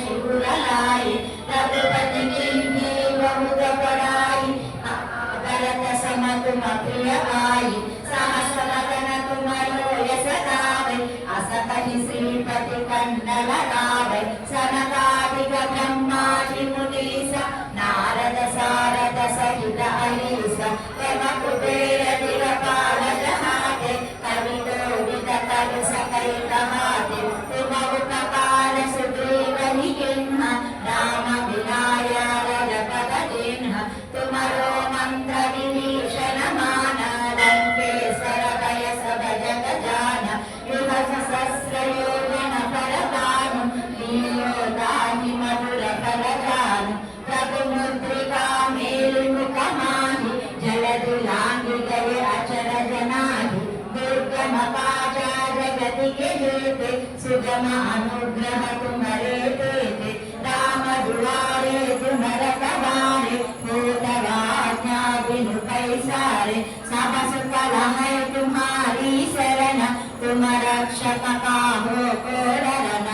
Shivuralaye तुम प्रिय आई सहस वदन तुमरो यश गावै अस कहि श्रीपति कंडल गावै सनकादिक ब्रह्मादि मुनीस नारद सारद सहित अहिस यम कुबेर दिगपाल जहाते कवि कोविद कवि सकल हाते तुम उपकाल सुग्रीव ही किन्ह राम विनाय रजपद जिन्ह तुमरो मंत्र विभीषण मान लंकेश्वर भय सब जग जान युग सहस्र योजन फल भानु लील्यो दाहि मधुर फल जानु प्रभु मुद्रिका मेलि मुख माहि जलधि लांघि गए अचरज नाहि दुर्गम काज जगति के जेते सुगम अनुग्रह तुम्हारे देते राम दुलारे तुम रखवारे भूत आज्ञा बिनु पैसारे सब सुफल है तुम्हारी शरण तुम रक्षक काहो को डरन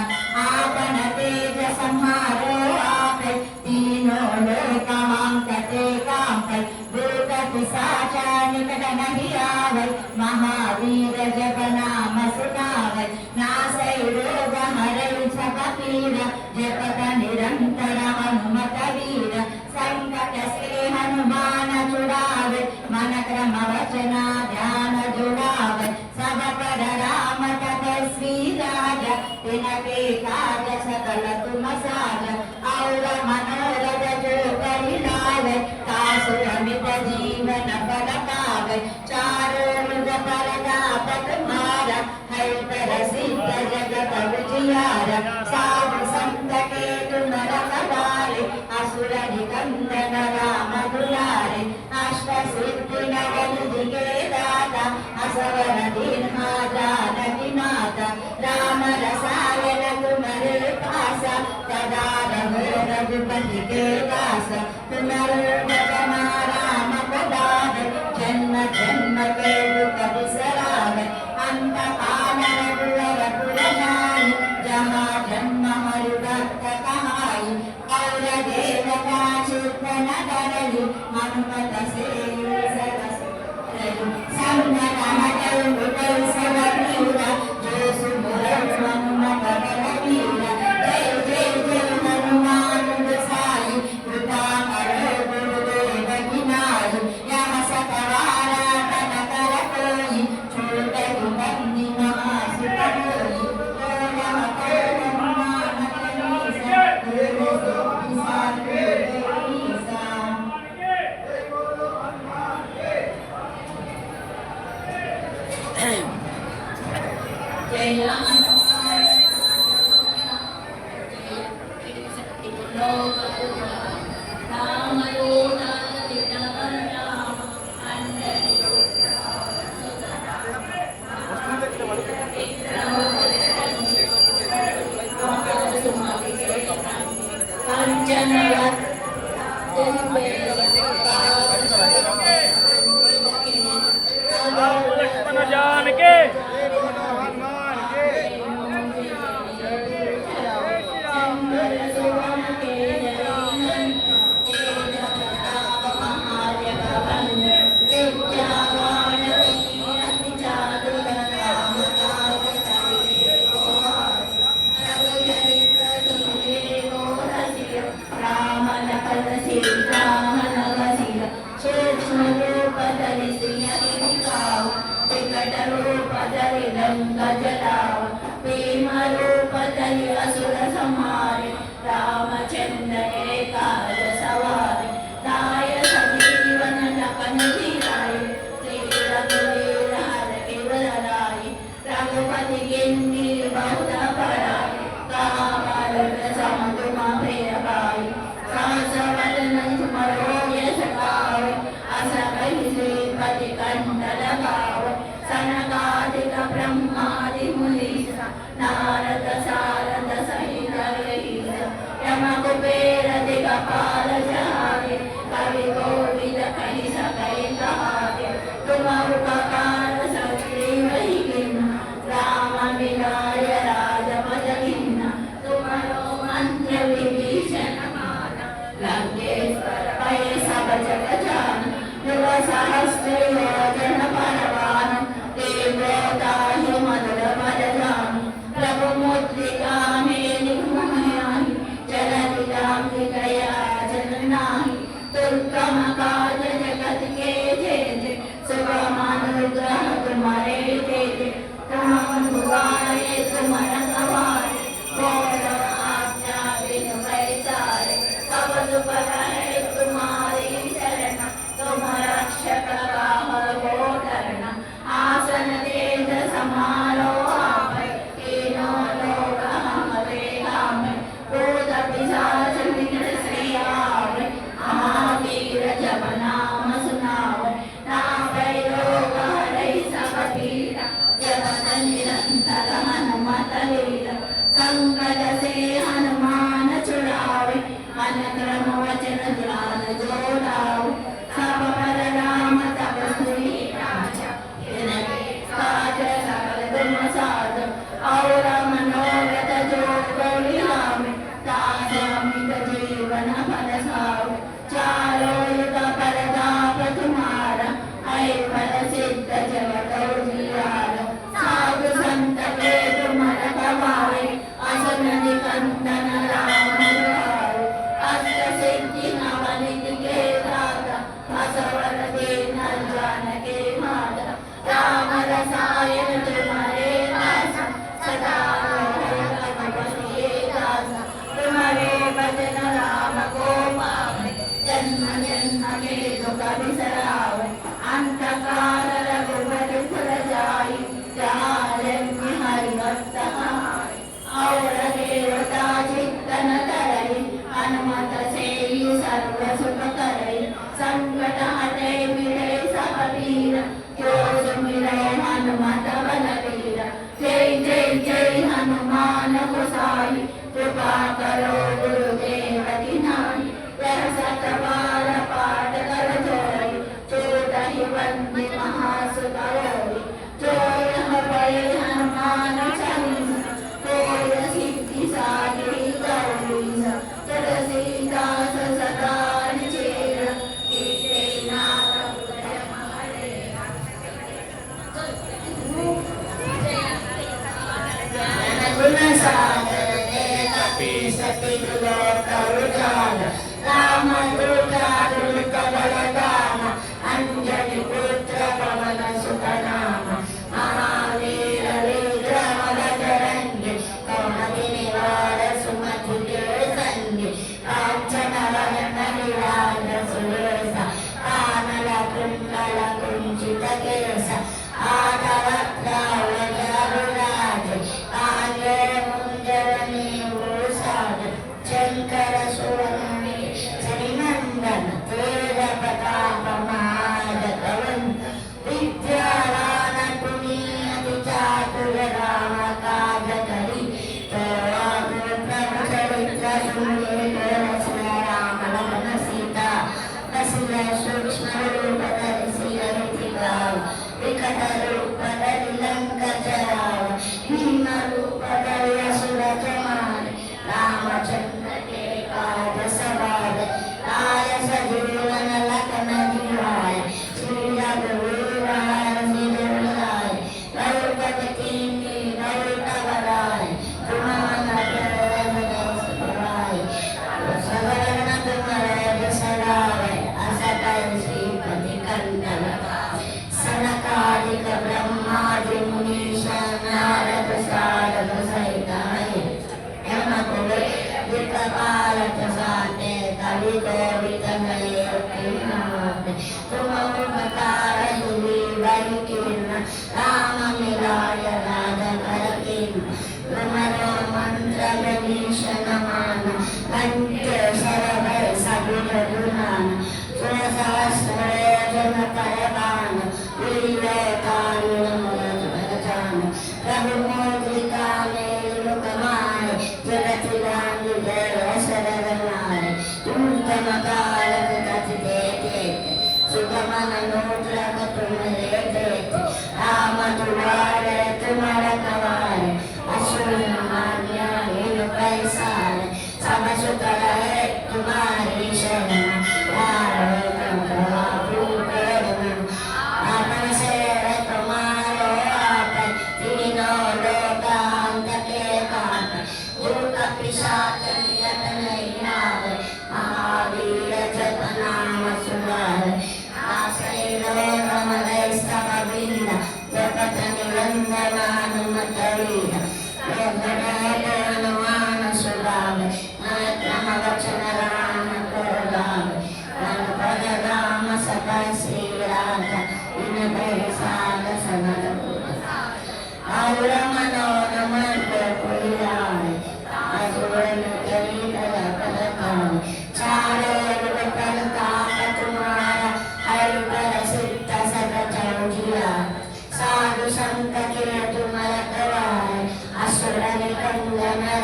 आपन तेज संहारो आपे तीनों लोक हांकते कांपै भूत पिशाच निकट नहीं आवै महावीर जप नाम सुनावै नासै रोग हरै सब पीड़ जपत निरंतर हनुमत वीर संकट से हनुमान छुड़ावे मन क्रम वचना ध्यान जुड़ावे सब पर राम तपस्वी राजा तिनके काज सकल तुम साजा और मनोरथ जो करि लावे तासु अमित जीवन फल पावे चारों युग प्रताप तुम्हारा है प्रसिद्ध जगत विजियारा साधु संत के तुम रखवारे असुर निकंदन राम दुलारे अष्ट सिद्धि नगल दिगे दाता असवर दीन्हा जानकी माता राम रसायन तुम्हारे पासा सदा रहो रघुपति के दास तुम्हारे भजन राम पदावे जन्म जन्म के दुख बिसरावे अंत काल रघुवर पुर जाई जहाँ जन्म हरि भक्त कहाई और देवता चित्तन धरई हनुमत से संगत हटै मुकै सब पीरा जो सुमिरन हनुमत बल बीरा जय जय जय हनुमान गोसाई कृपा करो गुरुदेव की नाई यह सतवारा तन कर कोई छूटै बंदी महासुख होई ओम हनुमान कलीसा गुरु विशाल कलीसा जय जान के असुर संहारे रामचंद्र के काज सवारे दाय संजीवन लखन जीराए श्री रघुवीर हर केवल राय रघुपति गिन्नी बहुत बड़ाई कहा मरुद सम तुम प्रिय भाई सहस वदन तुमरो यश गावै अस कहि श्रीपति कंडल गावै सनकादिक ब्रह्मादि मुनीस नारद सारद सहित अहिस यम कुबेर दिगपाल जहाते कवि कोविद कहि सकै कहाते तुम उपकार सुग्रीव ही किन्ह राम विनाय राजपद जिन्ह तुमरो मंत्र विभीषण मान लंकेश्वर भय सब जग जान युग सहस्र संकट से हनुमान छुड़ावे, मन क्रम वचन ध्यान जो लावे, सब पर राम तपस्वी राजा, तिनके काज सकल तुम साध, और मनोरथ जो कोई लावे, ताके अमित जीवन फल सावे, चारों युग परताप तुम्हारा, ऐ फल सिद्ध जगत उजियारा, साधु संत के तुम रखवारे, असन निकंदन राम दुआरे, अष्ट सिद्धि नवनिधि के दाता, असवर दीन जानकी माता, राम रसायन तुम्हारे दासा, सदा रघुपति दासा, तुम्हारे भजन राम को पावे, जन्म जन्म के दुख बिसरावे, अंत काल रघुपति पुर जाई, जहाँ जन्म हरि भक्त कहाई, और देवता चित्तन धरई, हनुमत से सर्व सुख करई, संकट हटे मिटे सब पीरा, जो सुमिरै हनुमत बलबीरा, जय जय जय हनुमान गोसाई, कृपा करो गुरुदेव की नाई, यह सत बार पाठ कर जोई, चोदहि बंदी महासुख होई, जो यह पढ़े हनुमान चालीसा, कोय सिद्धि साधी गौरीसा, तुलसीदास सदा निचेरा, कीर्ते नाथ उदय महरेरा, गुण सागर कपीस तिरु करुजाल, राम दुर्गा दुर्ग बलदाम, अंजनी पुत्र पवन सुत नाम, महावीर विक्रम बजरंगी, कौमति निवार सुमति के संगी, कांचन वदन विराज सुरेश, कानन कुंडल कुंचित केश, आदवक्त्र वज्रविराज, काले मुंजरनी भूषाज, शंकर सुवन श्रीनंदन, तेज प्रताप महाजगवंत, विद्यावान पुनीत चातुर राम काज करी, प्रभु चरित्र सुनिए राम लखन सीता, बसिया सूक्ष्म रूप धरि सियहि गाव, विकट रूप धरि लंक जराव, भीम रूप धरि असुर संहारे, रामचंद्र के काज सवारे, लाय सजीवन लखन जियाए, श्री रघुवीर हरषि दुर लाए, रघुपति कीन्ही बहुत बड़ाई, तुम मम प्रिय सुभाई, सगल तुम्हारे सरावे, असकल श्रीपति कंठ लगाए, सनकादिक ब्रह्मादि मुनीसा, नारद सारद सहित यम कुबेर दिक्पाल प्रसादे, कवि कोविद नये तुम उपकार सुग्रीव कीर्ण, राम मिलाय राजधर कीर्ण, तुम्हारो मंत्र विभीषण मान, कंठ शरभ सबुज दुनान, सुर सहस्र योजन परबान, वीर कारुण भरजान, प्रभु मुद्रिका मेरु कमाय, जगति रानी जय शरद नाय, तुम कालक गति देते, सुगमन नोत्रक तुम्हारे देते, राम दुआरे तुम्हारा कवारे, असुर मान्या हीन पैसार, सब सुख रहे तुम्हारी शरण, आपन से तुम्हारो आप, तीनों लोक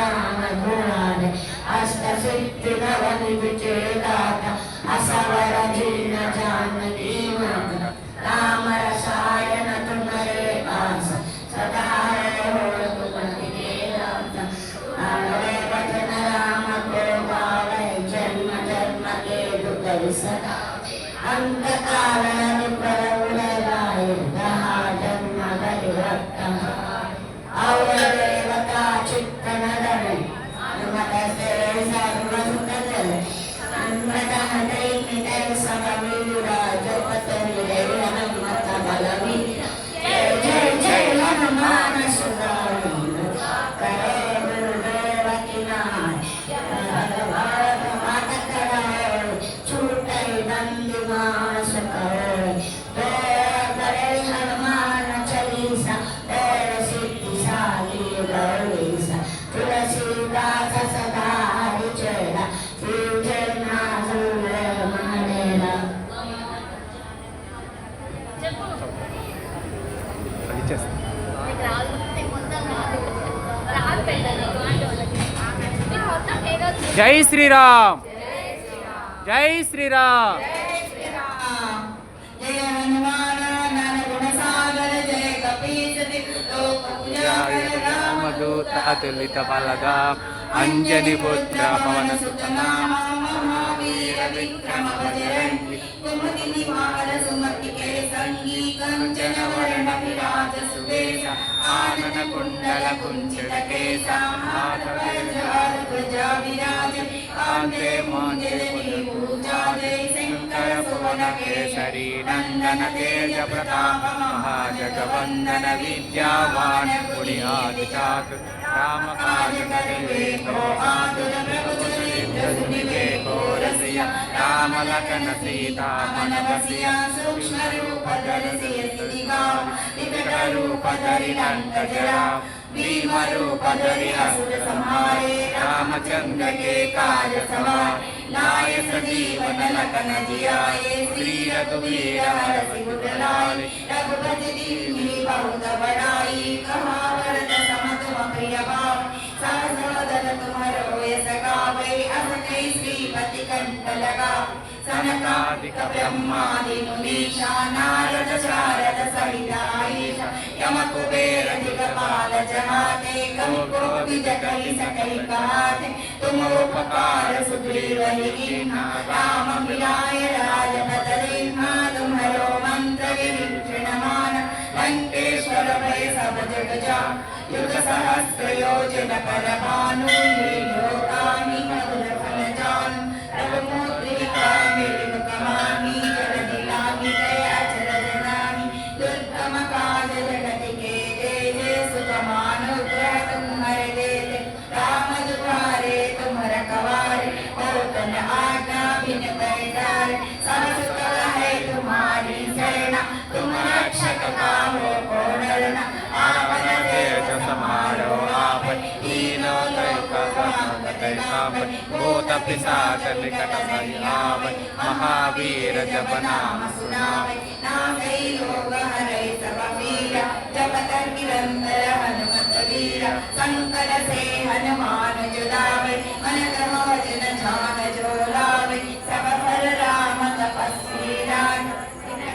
राम दुलारे अष्ट सिद्धि नव निधि के दाता असवर दीन जानकी माता राम रसायन तुम्हारे पास सदा रहो तुमति के दाता आवे भजन राम को पावे जन्म जन्म के दुख विसरा अंत काल निपरउड़ाए रहा जन्म गरिभक्त और देवता चित्त नदन अनुमत से सर्व सुख जल अनुमत हृदय निदय सब वीरा जपत हृदय हनुमत बलवीर जय जय जय हनुमान सुरारी करे गुरुदेव की नाम भारत माता कराए छूटे नंद मास करे करे हनुमान चालीसा तेरे सिद्धिशाली गौरीसा तुलसीदास सदा हरिचेरा श्रीजनाजुले महडेरा జై శ్రీరామ్ జై శ్రీరామ్ जय हनुमान ज्ञान गुण सागर जय कपीस लोक पूजा कर राम రామదూత అతులిత బలగా అంజని పుత్ర పవన సుత नाम महावीर विक्रम बजरंगी कुमति निवार सुमति के संगी कंचन वरण विराज सुबेश आनन कुंडल कुंचित केसा हाथ वज्र ध्वजा विराज कांते मोंजनी पूजा जय शंकर सुवन केसरी नंदन तेज प्रताप महाजगवंदन विद्यावान गुणियाति चातुर राम काज करे को आतुर प्रभु चरित्र सुनिवे को रसिया राम लखन सीता मन बसिया सूक्ष्म रूप धरि सियति गाव विकट रूप धरि लंक जराव भीम रूप धरि असुर संहारे रामचंद्र के काज सवार लाए सजीवन लखन जियाए श्री रघुवीर हरषि उर लाए रघुपति दीन्हि बहुत बड़ाई कहा भरत सम तुम प्रिय भाव सहस वदन तुम्हारो यस गावै अस कई श्रीपति कंठ लगाव सनकादिक ब्रह्मादि मुनीषा नारद शारद सहित आईशा यम कुबेर दिगपाल जहाते कवि कोटि जटहि सकहि कहाते तुम उपकार सुग्रीव ही कीन्हा राम मिलाय राजपद दीन्हा तुम्हारो मंत्र विभीषण माना लंकेश्वर भय सब जग जान युग सहस्र योजन पर भानु लील्योतानि मधुर फल जान रघुमुद्रिका मेरि मुख माही जल दिलाहि दया चरण जनाहि दुर्गम काज जगत के जेते सुगम अनुग्रह तुम्हारे देते राम दुआरे तुम रखवारे होतन आज्ञा बिन पैसारे सब सुख है तुम्हारी शरणा तुम रक्षक काहो को डरना आपन तेज समारो आपन तीनों लोक संकट कापन भूत पिशाच निकट नहीं आवै महावीर जप नाम सुनावै नामै रोग हरै सब पीरा जपत निरंतर हनुमत वीरा संकट से हनुमान छुड़ावै मन क्रम वचन ध्यान जो लावै सब पर राम तपस्वी राम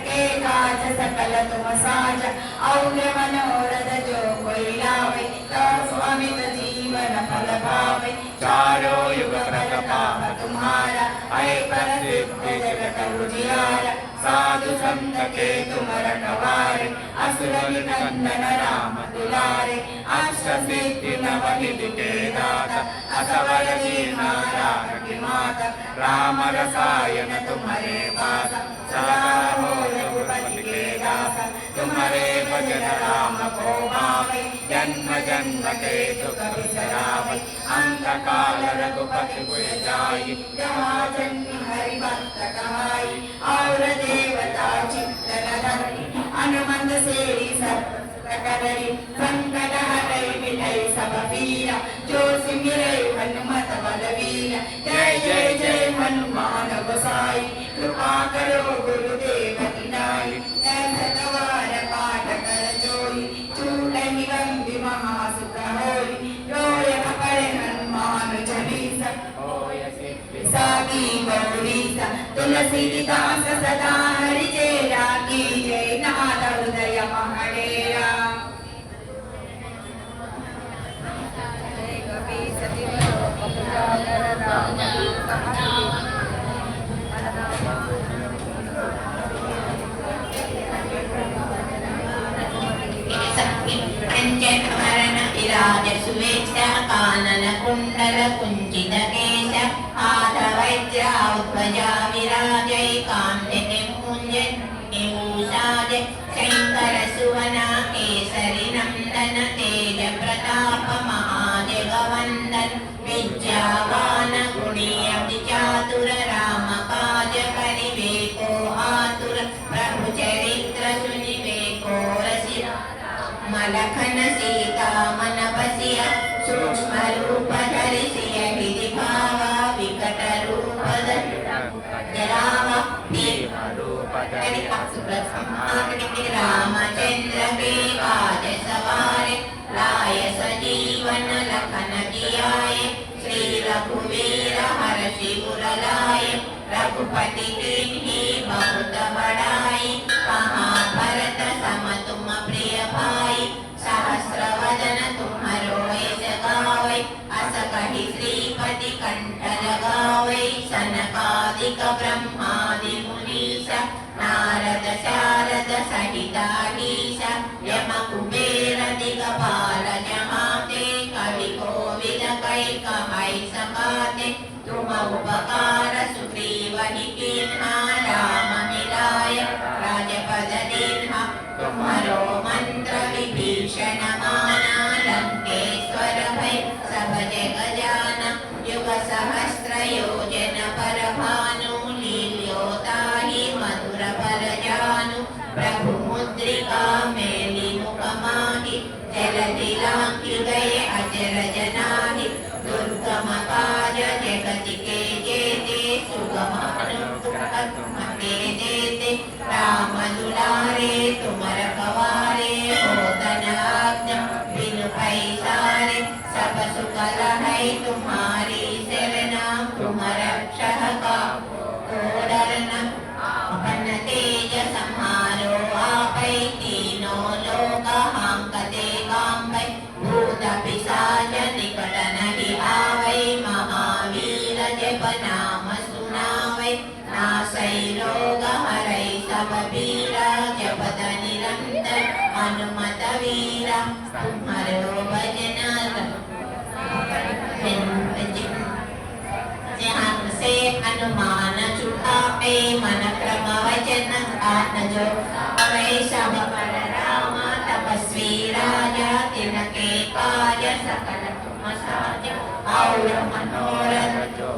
के काज सकल तुम साजा और मनोरथ जो कोई लावे तो स्वामित जीवन फल पावे चारों युग प्रताप तुम्हारा है प्रसिद्ध जगत उजियारा साधु संत के तुम रखवारे असुर निकंदन राम दुलारे अष्ट सिद्धि नव निधि के दाता असवर दीन्हा जानकी माता राम रसायन तुम्हारे पास सदा हो रघुपति के दासा तुम्हारे भजन राम को भावे जन्म जन्म के दुख बिसरावे अंत काल रघुपति पुर जाई जहाँ जन्म हरि भक्त कहाई और देवता चित्त न धरि हनुमंत सेरी सकटरि संकट हरै मिटै सब पीरा जो सिमरै हनुमत बलवीरा जय जय जय हनुमान गोसाई कृपा करो गुरुदेव की नाई ऐसा द्वार पाठ कर जोई छूटहि बंदी महासुख होई रोय न पड़े तुलसीदास सदा हरि चेरा की जय नाथ हृदय महडेरा विराज सुवेश कानन कुंडल कुंचित केश हाथ वज्राध्वजा विराजय कांते निभूषाज शंकर सुवना केसरी नंदन तेज प्रताप महाजगवंदन विद्यावान गुणी अति चातुर राम काज करिबेको आतुर प्रभु चरित्र सुनिबेको रसिया मलखन सीता मन बसिया सूक्ष्म रूप धरिसिय विधि भावा विकट रूप जरावा रामचंद्र के काज सवारे लाय सजीवन लखन जियाए श्री रघुवीर हर्षि उर लाए रघुपति कीन्ही बहुत बड़ाई कहाँ भरत सम तुम प्रिय भाई सहस्र वदन तुम्हारो यश गावै अस कहि श्रीपति कंठ लगावै सनकादिक ब्रह्मादि मुनीश नारद शारद सहितानीश यम कुबेर दिगपाल जहाते कवि कोविद कै कहै सकाते तुम उपकार सुग्रीवहि कीन्हा राम मिलाय राजपद दीन्हा तुम्हारो मंत्र विभीषण माना लंकेश्वर भय सब जग जाना युग सहस्र योजन पर भानु लील्योताहि मधुर पर जानु प्रभु मुद्रिका मेलि मुख माहि जलधि लांघि गए अचरज नाहि दुर्गम काज जगति के जेते सुगम अनुग्रह तुम्हारे जेते राम दुलारे तुम रखवारे होतन आज्ञा बिनु पैसारे सब सुख लहै तुम्हारी शरणा तुम रक्षक डरना अपन तेज संहारो आपै तीनों लोक हांकते कांबै भूत पिशाच निकट नहीं आवै महावीर जप नाम सुनावै नासै रोग हरै सब पीरा जपत निरंतर हनुमत वीरा तुम्हारो भजन से हनुमान छुटापे मन क्रम वचन आन जो अवै सब पर राम तपस्वी राजा तिनके काज सकल तुम साज और मनोरथ जो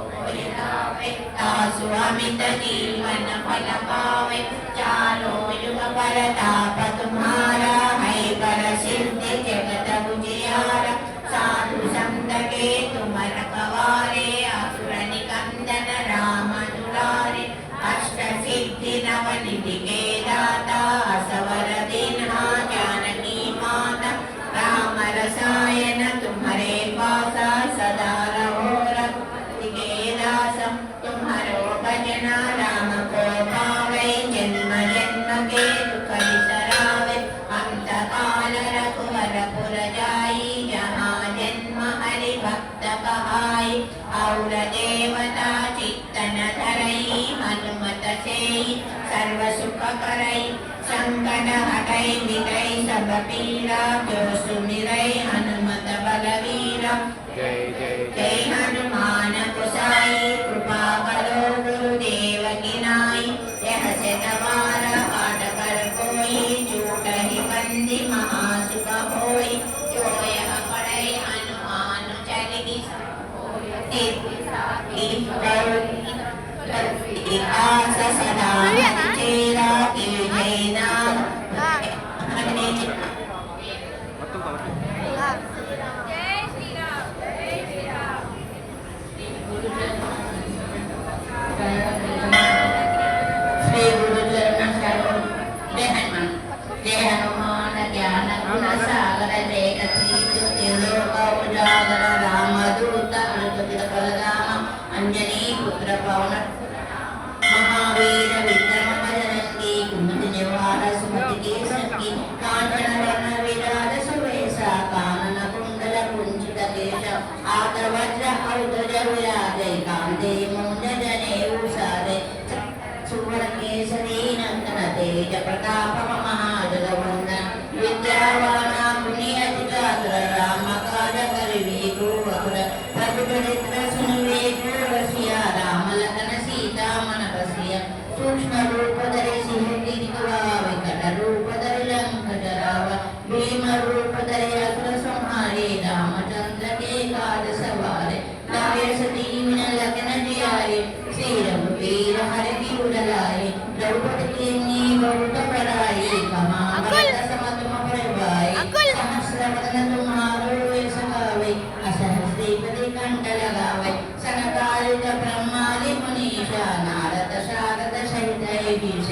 तासु अमित जीवन फल पावे चारो युग परताप तुम्हारा है पर सिद्धि जगत उजियारा साधु संत के तुम रखवारे असुर निकंदन राम दुलारे अष्ट सिद्धि नव निधि के दाता असवर दीन्हा जानकी माता राम रसायन तुम्हारे पासा सदा रहो रघुपति के दास तुम्हारो भजना राम को पावे जन्म जन्म के दुख बिसरावे अंत काल रघुवर पुर जाई जहाँ जन्म हरि भक्त कहाई और देवता चित्तन धरई हनुमत सेई सर्व सुख करई संकट हटै मिटै सब पीरा जो सुमिरै हनुमत बलवीरा जय जय जय हनुमान गोसाई कृपा करो गुरुदेव की नाई यह से तवारा पाठ कर कोई झूठहि बंदी महासुख होई जो यह पढ़ै हनुमान चली आस सदा चेरा की जय नाम మొత్తం కవర్ श्री गुरु चरण शरण जय हनुमान ज्ञान गुण सागर जय कपीश त्रिलोक उजागर रामदूत अनंत बलराम अंजनी पुत्र पवन महा महावीर विक्रम बजरंगी कुमति निवार सुमति केसंगी कांचन वर्ण विराज सुवेशा कानन कुंडल कुंचित केश आद वज्र औदज विराजे कांते मूंज जनेऊ सारे सुवर्ण केसरी नंदन तेज प्रताप महाजगवंदन विद्यावान मुनि अति चातुर राम काज करिवे को अकुर प्रभु चरित्र सुनिवे को रसिया राम लखन सीता मन बसिया सूक्ष्म रूप धरि सिंह दिखवा विकट रूप धरि लंक जरावा भीम रूप धरि असुर संहारे रामचंद्र के काज सवारे लाए सती विन लखन जियारे श्री रघुवीर हरि उदलाए द्रौपदी की बहुत बड़ाई कमा भरत समतम परवाई सहस्रवदन तुम्हारो यश गावे असहस्रीपति कंठ लगावे सनकालिक ब्रह्मादि मुनीषा नारद शारद सहित ईश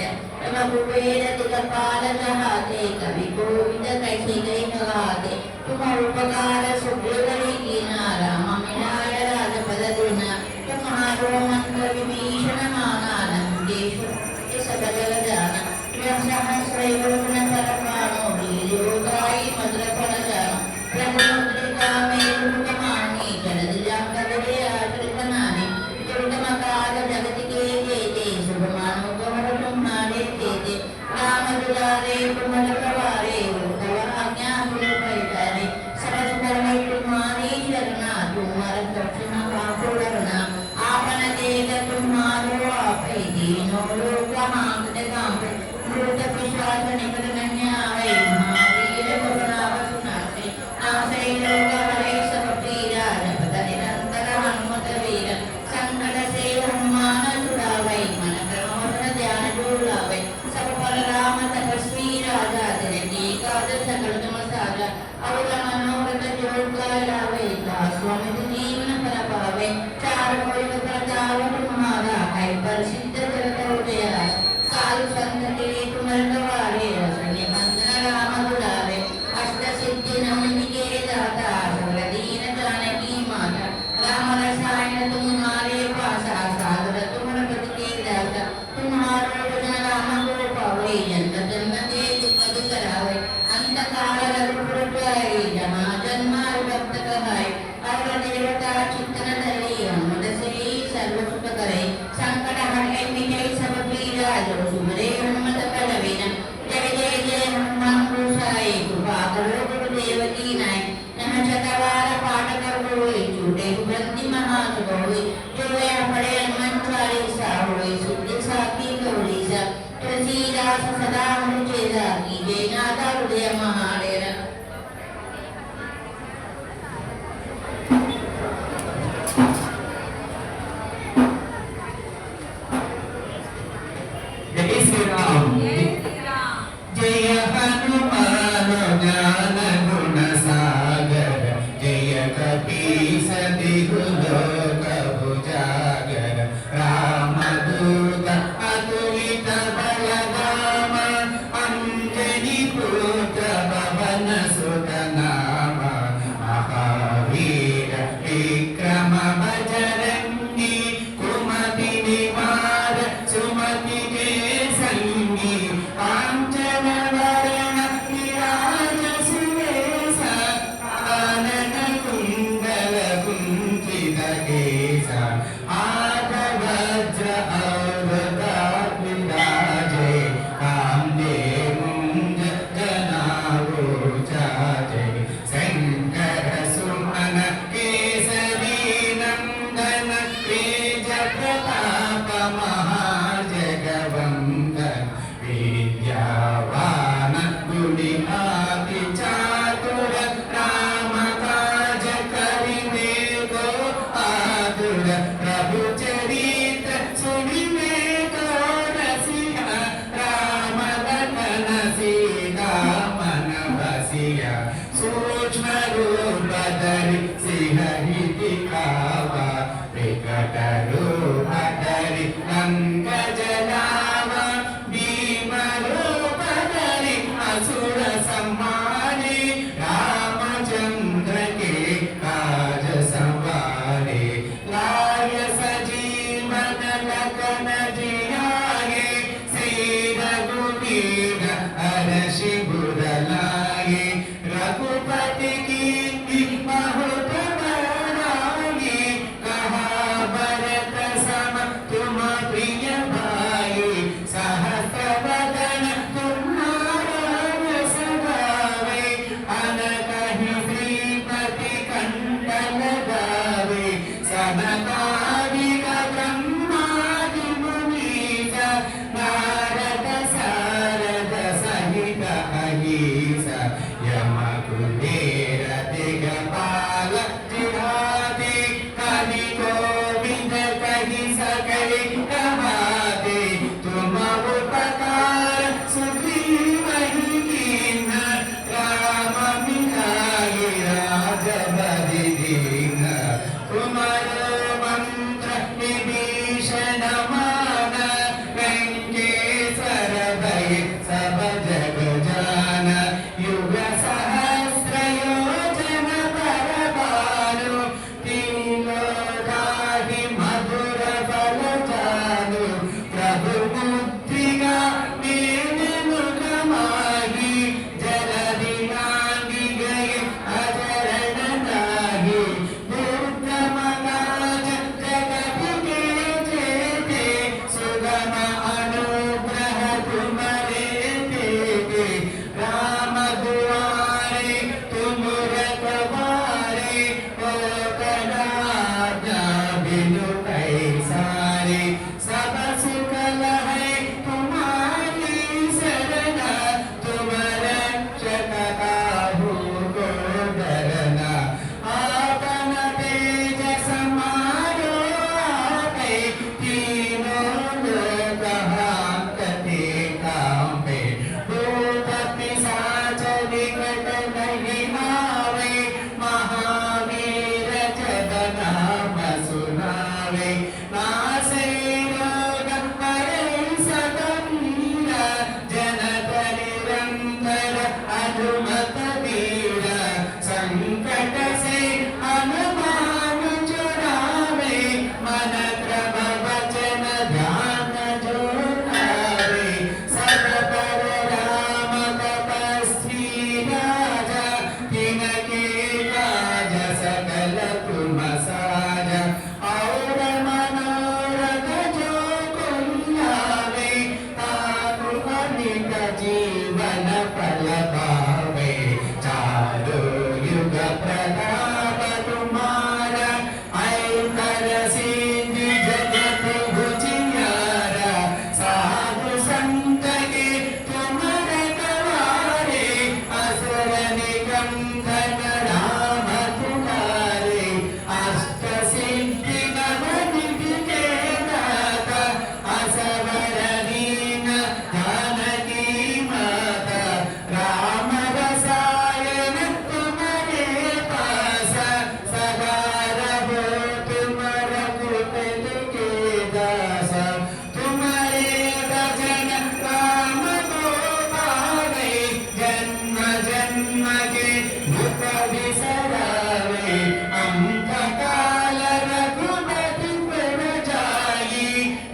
रघुवीर दिगपाल जहाते कवि गोविंद कैसे गई गाते तुम उपकार सुग्रीवरी कीना राम मिलाय राजपद दीना तुम्हारो मंत्र विभीषण माना नंदेशु सकल जाना सहस्रयोजन परमाणु वीर्योगाई मधुर फल जानो प्रमुद्रिका मेरुकमानी जलद जांगले आश्रित नानी दुर्गमकाल जगत के जेते शुभमानो गौर तुम्हारे तेते राम दुलारे कुमल प्रवारे उद्धव आज्ञा गुरु परिचारे सरस धर्म तुम्हारी शरणा तुम्हार दक्षिण पापो डरना आपन तेज तुम्हारो आपै दीनो लोक मांगते कांपे मृत पिशाच निकट नहीं आवे महावीर गुरुनाम सुनाते नासे लोक हरे सब पीरा जपत निरंतर हनुमत वीर संकट से हनुमान छुड़ावे मन क्रम ध्यान डोलावे सब पर राम तपस्वी राजा तेरे काज सकल तुम साजा अवल मनोरथ जो लावे स्वामी जीवन फल पावे चार कोई प्रताप तुम्हारा है प्रसिद्ध जगत उदया साधु संत के तुमर गवारे रसने बंधन राम दुलारे अष्ट सिद्धि नवनि के दाता सकल दीन जानकी माता राम रसायन तुम्हारे पासा सागर तुमर पति के दाता तुम्हारो वचन राम को पावे जन्म जन्म के दुख दुसरावे अंत काल रघुपुर जाए जमा जन्म भक्त कहाय और देवता चित्तन धरे हनुमत से सर्व सुख करे संकट हरे मिटे सब पीरा जो सुमरे हनुमत बलवीन जय जय जय हनुमान गोसाई कृपा करो गुरुदेव की नाय नह चतवार पाठ कर होई छूटे ग्रंथि महासुख होई जो या पढ़े मन चालीसा होई सिद्धि साखी गौरीसा तुलसीदास सदा मुझे की जय नाथा हृदय महाडेरा जय हनुमान ज्ञान गुण सागर जय कपीस तिहु लोक उजागर रामदूत अतुलित बलधाम अंजनी पुत्र पवन सुत नाम महावीर विक्रम बजरंगी कुमति निवार सुमति के संगी कांचन वरण विराज सुवेश कानन कुंडल कुंचित केश आद वज्र औरदा विराजे कांदे मुंज जनावो चाजे शंकर सुमन केसरी नंदन तेज प्रताप महाजगवंदन विद्यावान गुणी अति चातुर राम काज करिवे को आतुर प्रभु चरित्र सुनिवे को रसिया राम लखन सीता मन बसिया सूक्ष्म रूप धरि सिंह दिखावा विकट रूप धरि लंक जलावा भीम रूप धरि असुर संहारे रामचंद्र के काज सवारे लाय सजीवन लखन जियारे సనకాదిక బ్రహ్మాది మునీశ నారద సారద సహిత అహీశ యమ కుబేర దిగపాల జిహాది కవి గోవింద కహి సకలి కహాదే तुम उपकार सुग्रीवहि कीन राम मिलाए राजबलि दीन तुम्हारो मंत्र विभीषण मान लंकेश्वर भय सब जग जान युग सहस्र योजन पर भानु तीनों गाहि मधुर बल जानु प्रभु मुद्रिका मेने मुखमाही जलधि नांगी गए अजरण नाही दुर्गमगाज जगत के जेते सुगम अनुग्रह तुम्हारे देते राम दुआरे तुम रखवारे ओ कदाज्ञा बिनु पैसारे सब सुख लहै तुम्हारी शरण तुम रक्षक काहू को डरना आपन तेज समारो आपै तीनों लोक हांकते कांपे भूत पिशाच विकट नहीं आवे महावीर जब नाम सुनावे नासे रोग हरै सब पीरा जनक निरंतर अनुमत वीरा संकट से हनुमान छुड़ावे मन क्रम वचन ध्यान जो लावे सब पर राम तपस्वी राजा तिनके काज सकल तुम साजा और मनोरथ जो कोई लावे ताकु अमित जीवन फल पावे चारो युग प्रताप तुम्हारा ऐकर सिद्धि जगत भुजियारा साधु संत के तुम रखवारे असुर निकंदन राम तुम्हारे अष्ट सिद्धि नवनिधि के दाता असवर दीन जानकी माता राम रसायन तुम्हारे पास सदा रहो तुम रघुकुल के दास तुम्हारे भजन राम को पावे जन्म जन्म के दुख बिसरावे अंत काल रघुपति पुर जाई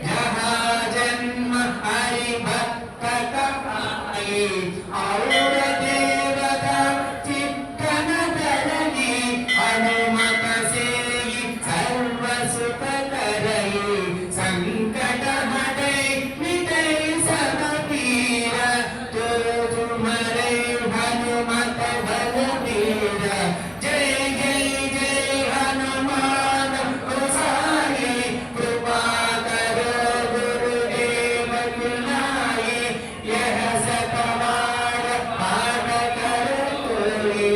जहाँ जन्म हरि भक्त कहाई और देवता चित्तन धरनी हनुमत से सर्व सुख करई संकट हटै मिटै सब पीरा तो तुम्हारे हनुमत बलबीर जय जय जय हनुमान गोसाई कृपा करो गुरुदेव की यह सतवार पाठ करो कोई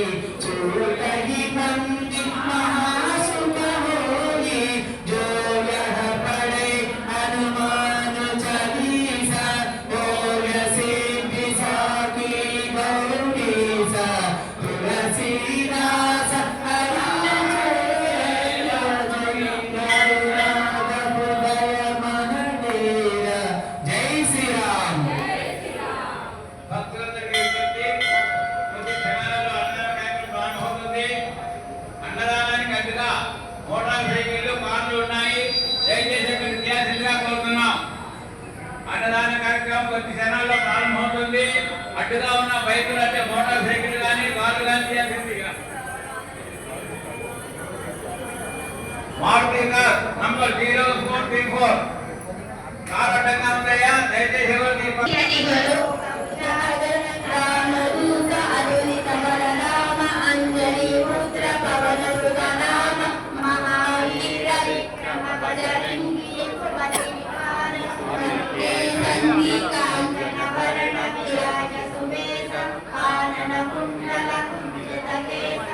छूट ही बंदी महासुख होई जो यह पढ़े हनुमान चालीसा बोल सिद्धि साकी गौरीसा तुलसीदास जय श्री राम భక్తులందరికీ విజ్ఞప్తి, కొద్ది క్షణాలలో అన్నదాన కార్యక్రమం ప్రారంభమవుతుంది. అన్నదానానికి అడ్డుగా మోటార్ సైకిళ్లు, కార్లు ఉన్నాయి. దయచేసి ఇక్కడ విద్యార్థులుగా కోరుతున్నాం. అన్నదాన కార్యక్రమం కొద్ది క్షణాల్లో ప్రారంభమవుతుంది. అడ్డుగా ఉన్న బైకులు అంటే మోటార్ సైకిల్ కానీ కార్లు కానీ విద్యార్థులుగా మారుతి కార్ నంబర్ 0434 కార్ అడ్డంగా ఉందయ్యా, దయచేసి ఎవరు యతిగురు రామదూత అదునిత బలరామ అంజలి పుత్ర పవన సుత నామ మహావీర बजरंगी सुमति निवार सुमते संगी कांचनवरण विराज सुवेश कानन कुंडल कुंचित केश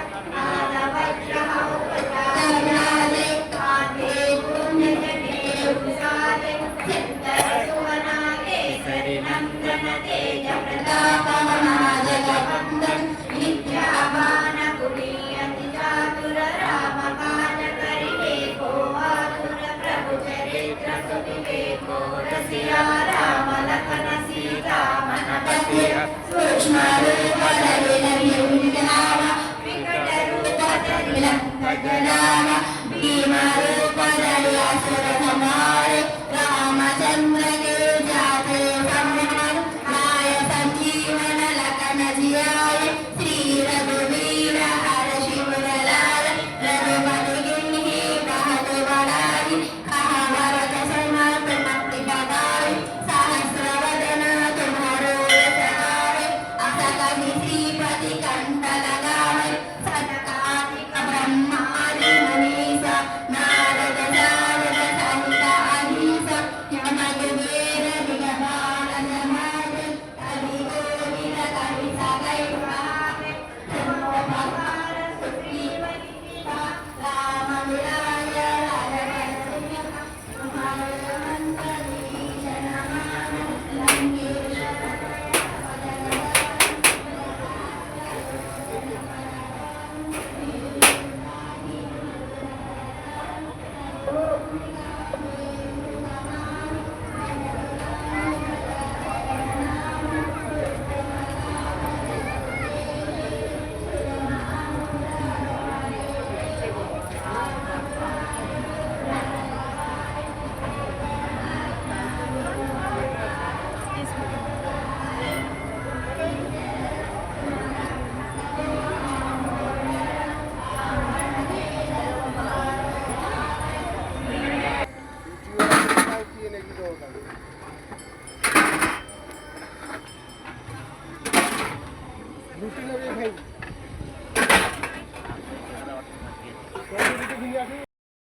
नादवज्रहौपचारे कांते पुण्यजने विसारे चित्तर सुवना केसरी नंदन तेज प्रताप महाजगवंदन विद्यावान कुलीयति चातुर राम काज करिवे को आतुर प्रभु चरित्र सुविवेको रसिया राम लखन सीता मन बसिय सूक्ष्म रूप धरिल निर्विघ्नाम विकट रूप धरिल भजनाम भीम रूप धरि असुर संहारे रामचंद्र के जाते संहार आय संजीवन लखन जियाय श्री रघुवीर हर्षि मुरलाय रघुपति गिन्हि कहत बड़ाई कहा भरत समर्थ भक्ति बदाई सहस्र वदन तुम्हारो यश गावे अस कहि श्रीपति कंठ लगावे सनकादिक ब्रह्मादि मुनीसा नारद सारद सहित अहिसा यम कुबेर दिगपाल समाज कवि गोविंद कवि सगै भावे नमो भगवान सुग्रीव राम विराय राजवंश तुम्हारे मंत्र भीषण मान लंकेश्वर लुटी लगे भाई